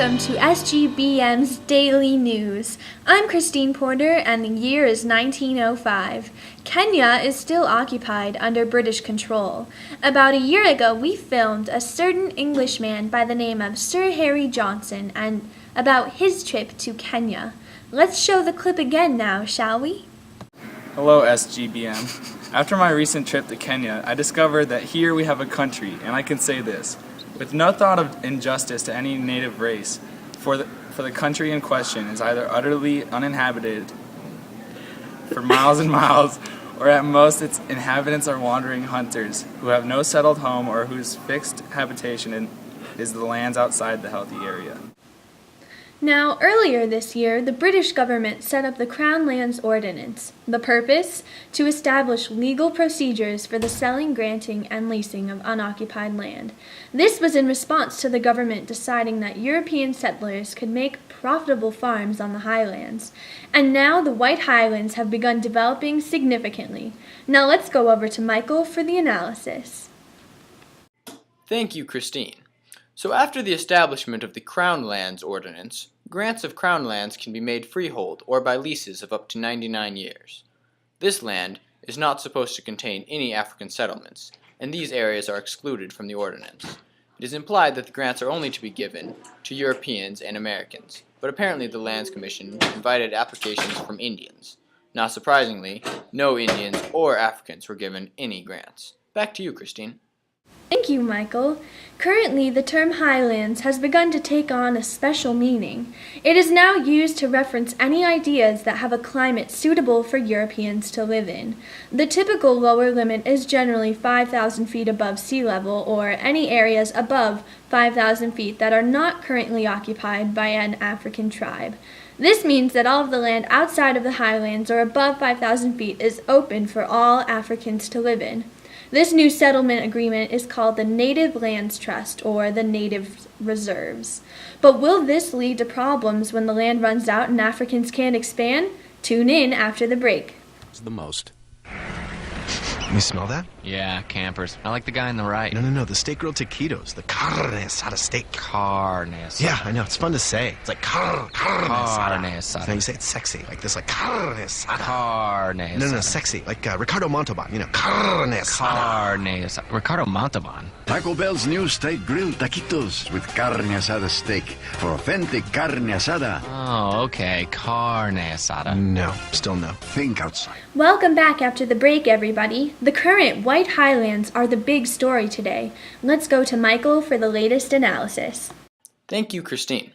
Welcome to SGBM's Daily News. I'm Christine Porter and the year is 1905. Kenya is still occupied under British control. About a year ago, we filmed a certain Englishman by the name of Sir Harry Johnson and about his trip to Kenya. Let's show the clip again now, shall we? Hello SGBM. After my recent trip to Kenya, I discovered that here we have a country, and I can say this. With no thought of injustice to any native race, for the country in question is either utterly uninhabited for miles and miles, or at most its inhabitants are wandering hunters who have no settled home or whose fixed habitation is the lands outside the healthy area. Now, earlier this year, the British government set up the Crown Lands Ordinance. The purpose? To establish legal procedures for the selling, granting, and leasing of unoccupied land. This was in response to the government deciding that European settlers could make profitable farms on the highlands. And now the White Highlands have begun developing significantly. Now let's go over to Michael for the analysis. Thank you, Christine. So after the establishment of the Crown Lands Ordinance, grants of Crown lands can be made freehold or by leases of up to 99 years. This land is not supposed to contain any African settlements, and these areas are excluded from the ordinance. It is implied that the grants are only to be given to Europeans and Americans, but apparently the Lands Commission invited applications from Indians. Not surprisingly, no Indians or Africans were given any grants. Back to you, Christine. Thank you, Michael. Currently, the term highlands has begun to take on a special meaning. It is now used to reference any ideas that have a climate suitable for Europeans to live in. The typical lower limit is generally 5,000 feet above sea level or any areas above 5,000 feet that are not currently occupied by an African tribe. This means that all of the land outside of the highlands or above 5,000 feet is open for all Africans to live in. This new settlement agreement is called the Native Lands Trust, or the Native Reserves. But will this lead to problems when the land runs out and Africans can't expand? Tune in after the break. It's the most. You smell that? Yeah, campers. I like the guy on the right. No, the steak grilled taquitos, the carne asada steak. Carne asada. Yeah, I know, it's fun to say. It's like carne asada. Now you say it sexy, like this, like carne asada. Carne asada. No, sexy, like Ricardo Montalban, carne asada. Carne asada. Ricardo Montalban. Taco Bell's new steak grilled taquitos with carne asada steak for authentic carne asada. Oh, okay. Carne asada. No, still no. Think outside. Welcome back after the break, everybody. The current White Highlands are the big story today. Let's go to Michael for the latest analysis. Thank you, Christine.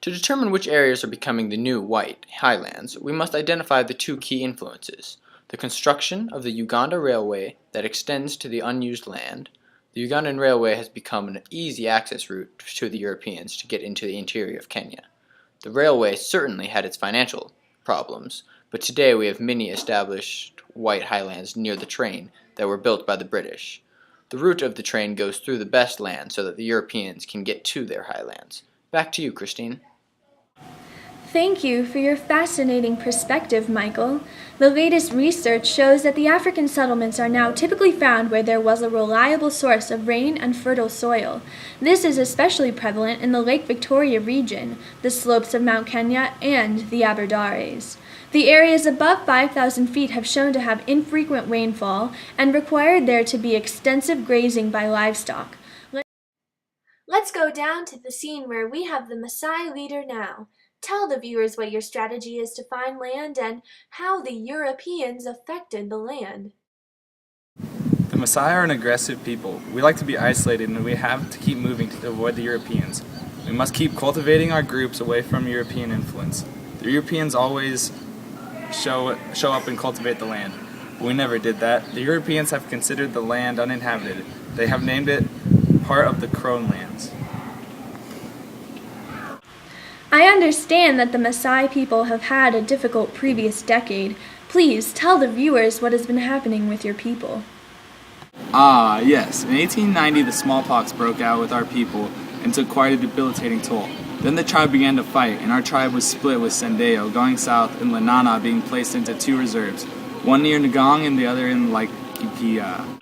To determine which areas are becoming the new White Highlands, we must identify the two key influences: the construction of the Uganda Railway that extends to the unused land. The Ugandan Railway has become an easy access route to the Europeans to get into the interior of Kenya. The railway certainly had its financial problems, but today we have many established White Highlands near the train that were built by the British. The route of the train goes through the best land so that the Europeans can get to their highlands. Back to you, Christine. Thank you for your fascinating perspective, Michael. The latest research shows that the African settlements are now typically found where there was a reliable source of rain and fertile soil. This is especially prevalent in the Lake Victoria region, the slopes of Mount Kenya, and the Aberdares. The areas above 5,000 feet have shown to have infrequent rainfall and required there to be extensive grazing by livestock. Let's go down to the scene where we have the Maasai leader now. Tell the viewers what your strategy is to find land and how the Europeans affected the land. The Maasai are an aggressive people. We like to be isolated and we have to keep moving to avoid the Europeans. We must keep cultivating our groups away from European influence. The Europeans always show up and cultivate the land. We never did that. The Europeans have considered the land uninhabited. They have named it part of the Crown lands. I understand that the Maasai people have had a difficult previous decade. Please tell the viewers what has been happening with your people. Yes. In 1890, the smallpox broke out with our people and took quite a debilitating toll. Then the tribe began to fight, and our tribe was split with Sendeo going south and Lenana being placed into two reserves, one near Ngong and the other in Laikipia.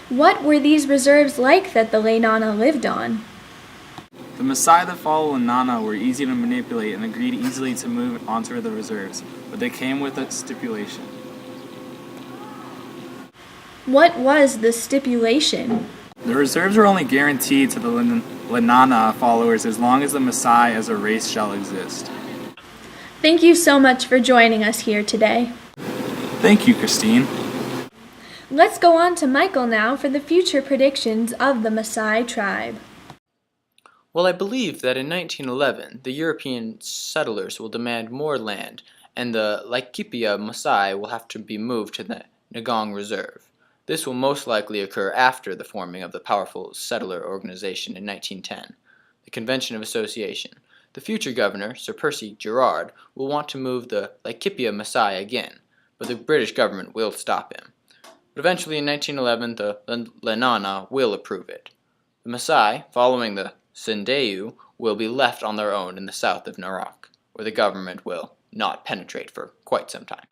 What were these reserves like that the Lenana lived on? The Maasai that follow Lanana were easy to manipulate and agreed easily to move onto the reserves, but they came with a stipulation. What was the stipulation? The reserves were only guaranteed to the Lanana followers as long as the Maasai as a race shall exist. Thank you so much for joining us here today. Thank you, Christine. Let's go on to Michael now for the future predictions of the Maasai tribe. Well, I believe that in 1911, the European settlers will demand more land, and the Laikipia Maasai will have to be moved to the Ngong Reserve. This will most likely occur after the forming of the powerful settler organization in 1910, the Convention of Association. The future governor, Sir Percy Gerard, will want to move the Laikipia Maasai again, but the British government will stop him. But eventually in 1911, the Lenana will approve it. The Maasai, following the Sindeu, will be left on their own in the south of Narak, where the government will not penetrate for quite some time.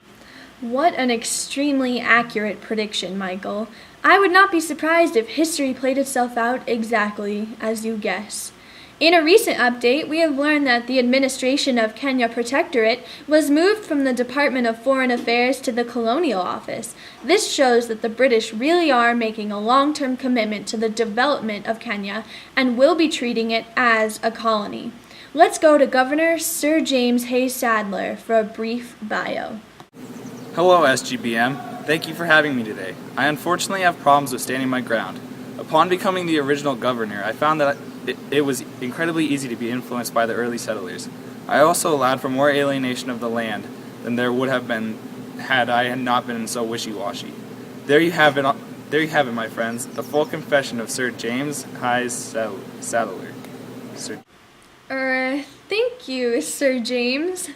What an extremely accurate prediction, Michael. I would not be surprised if history played itself out exactly as you guess. In a recent update, we have learned that the administration of Kenya Protectorate was moved from the Department of Foreign Affairs to the Colonial Office. This shows that the British really are making a long-term commitment to the development of Kenya and will be treating it as a colony. Let's go to Governor Sir James Hayes Sadler for a brief bio. Hello, SGBM. Thank you for having me today. I unfortunately have problems with standing my ground. Upon becoming the original governor, I found that it was incredibly easy to be influenced by the early settlers. I also allowed for more alienation of the land than there would have been had I not been so wishy-washy. There you have it, my friends, the full confession of Sir James Hayes Sadler. Thank you, Sir James.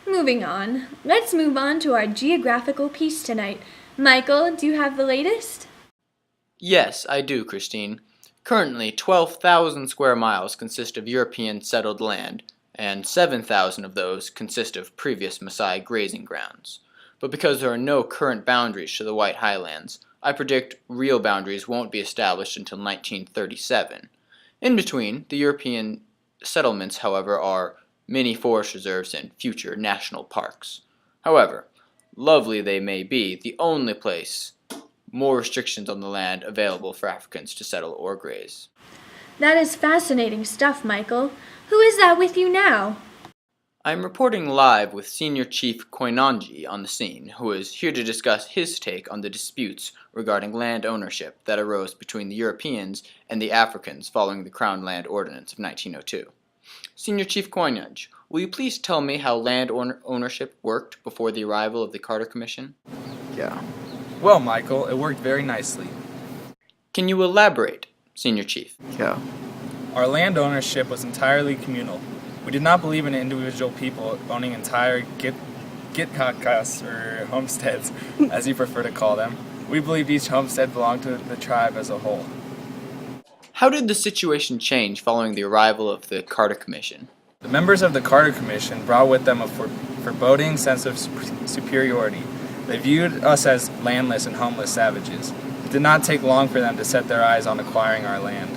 Moving on. Let's move on to our geographical piece tonight. Michael, do you have the latest? Yes, I do, Christine. Currently, 12,000 square miles consist of European settled land, and 7,000 of those consist of previous Maasai grazing grounds. But because there are no current boundaries to the White Highlands, I predict real boundaries won't be established until 1937. In between, the European settlements, however, are mini forest reserves and future national parks. However, lovely they may be, the only place more restrictions on the land available for Africans to settle or graze. That is fascinating stuff, Michael. Who is that with you now? I'm reporting live with Senior Chief Koinanji on the scene, who is here to discuss his take on the disputes regarding land ownership that arose between the Europeans and the Africans following the Crown Land Ordinance of 1902. Senior Chief Koinanji, will you please tell me how land ownership worked before the arrival of the Carter Commission? Yeah. Well, Michael, it worked very nicely. Can you elaborate, Senior Chief? Yeah. Our land ownership was entirely communal. We did not believe in individual people owning entire gitkakas, or homesteads, as you prefer to call them. We believed each homestead belonged to the tribe as a whole. How did the situation change following the arrival of the Carter Commission? The members of the Carter Commission brought with them a foreboding sense of superiority. They viewed us as landless and homeless savages. It did not take long for them to set their eyes on acquiring our land.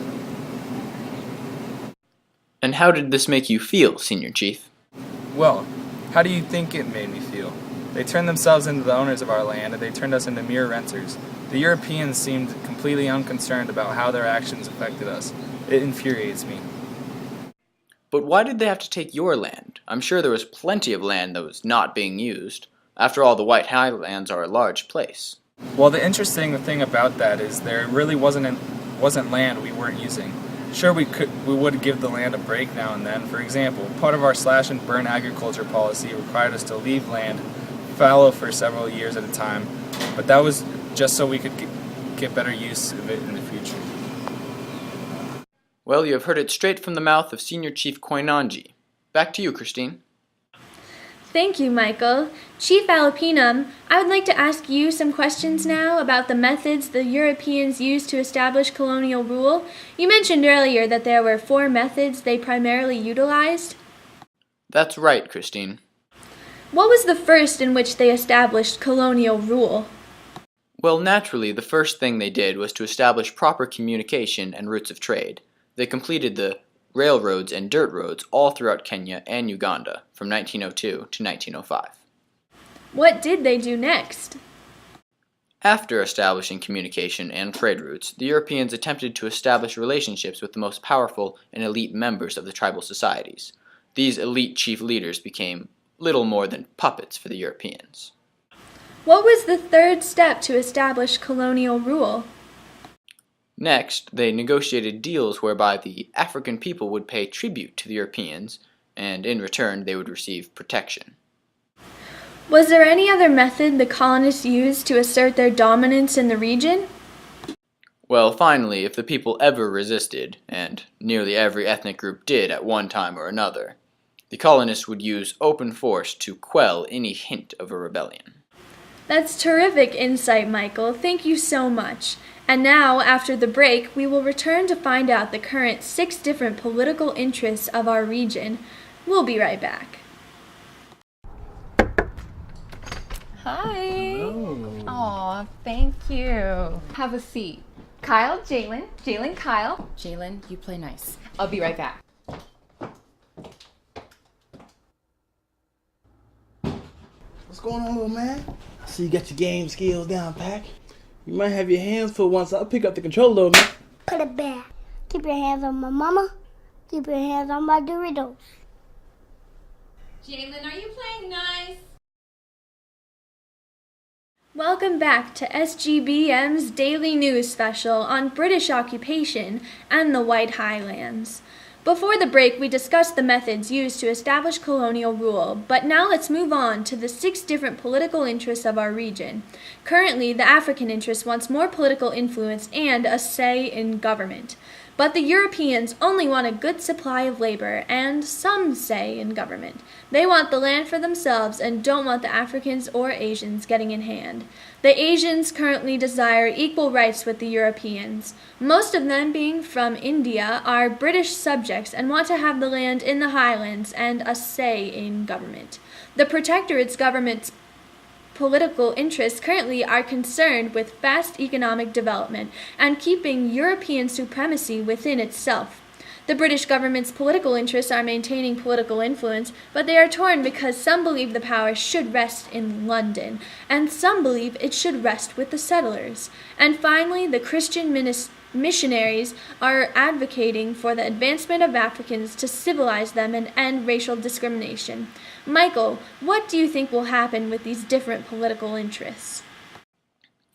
And how did this make you feel, Senior Chief? Well, how do you think it made me feel? They turned themselves into the owners of our land, and they turned us into mere renters. The Europeans seemed completely unconcerned about how their actions affected us. It infuriates me. But why did they have to take your land? I'm sure there was plenty of land that was not being used. After all, the White Highlands are a large place. Well, the interesting thing about that is there really wasn't land we weren't using. Sure, we would give the land a break now and then. For example, part of our slash and burn agriculture policy required us to leave land fallow for several years at a time, but that was just so we could get better use of it in the future. Well, you have heard it straight from the mouth of Senior Chief Koinanji. Back to you, Christine. Thank you, Michael. Chief Alapinum, I would like to ask you some questions now about the methods the Europeans used to establish colonial rule. You mentioned earlier that there were 4 methods they primarily utilized. That's right, Christine. What was the first in which they established colonial rule? Well, naturally, the first thing they did was to establish proper communication and routes of trade. They completed the railroads, and dirt roads all throughout Kenya and Uganda from 1902 to 1905. What did they do next? After establishing communication and trade routes, the Europeans attempted to establish relationships with the most powerful and elite members of the tribal societies. These elite chief leaders became little more than puppets for the Europeans. What was the third step to establish colonial rule? Next, they negotiated deals whereby the African people would pay tribute to the Europeans, and in return they would receive protection. Was there any other method the colonists used to assert their dominance in the region? Well, finally, if the people ever resisted, and nearly every ethnic group did at one time or another, the colonists would use open force to quell any hint of a rebellion. That's terrific insight, Michael. Thank you so much. And now, after the break, we will return to find out the current 6 different political interests of our region. We'll be right back. Hi. Aw, thank you. Have a seat. Kyle, Jalen. Jalen, Kyle. Jalen, you play nice. I'll be right back. What's going on, little man? I see you got your game skills down, Pack. You might have your hands full once I'll pick up the controller, little man. Put it back. Keep your hands on my mama. Keep your hands on my Doritos. Jalen, are you playing nice? Welcome back to SGBM's Daily News Special on British occupation and the White Highlands. Before the break, we discussed the methods used to establish colonial rule, but now let's move on to the 6 different political interests of our region. Currently, the African interest wants more political influence and a say in government. But the Europeans only want a good supply of labor and some say in government. They want the land for themselves and don't want the Africans or Asians getting in hand. The Asians currently desire equal rights with the Europeans. Most of them, being from India, are British subjects and want to have the land in the highlands and a say in government. The Protectorate's government's political interests currently are concerned with fast economic development and keeping European supremacy within itself. The British government's political interests are maintaining political influence, but they are torn because some believe the power should rest in London, and some believe it should rest with the settlers. And finally, the Christian missionaries are advocating for the advancement of Africans to civilize them and end racial discrimination. Michael, what do you think will happen with these different political interests?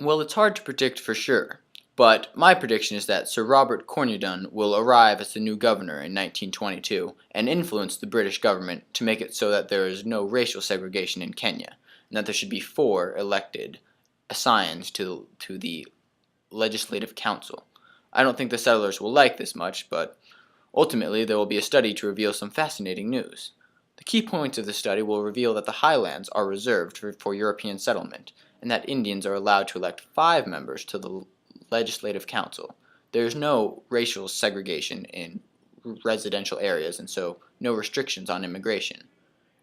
Well, it's hard to predict for sure, but my prediction is that Sir Robert Cornudon will arrive as the new governor in 1922 and influence the British government to make it so that there is no racial segregation in Kenya, and that there should be 4 elected assigned to the Legislative Council. I don't think the settlers will like this much, but ultimately there will be a study to reveal some fascinating news. The key points of the study will reveal that the highlands are reserved for European settlement, and that Indians are allowed to elect 5 members to the Legislative Council. There is no racial segregation in residential areas, and so no restrictions on immigration.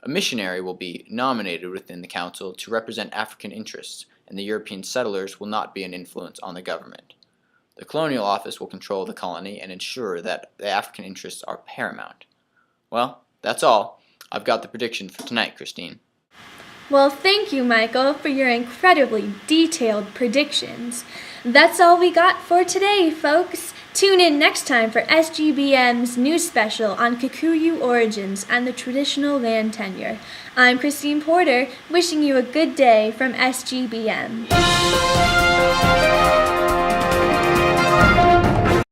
A missionary will be nominated within the council to represent African interests, and the European settlers will not be an influence on the government. The colonial office will control the colony and ensure that the African interests are paramount. Well, that's all. I've got the prediction for tonight, Christine. Well, thank you, Michael, for your incredibly detailed predictions. That's all we got for today, folks. Tune in next time for SGBM's news special on Kikuyu origins and the traditional land tenure. I'm Christine Porter, wishing you a good day from SGBM.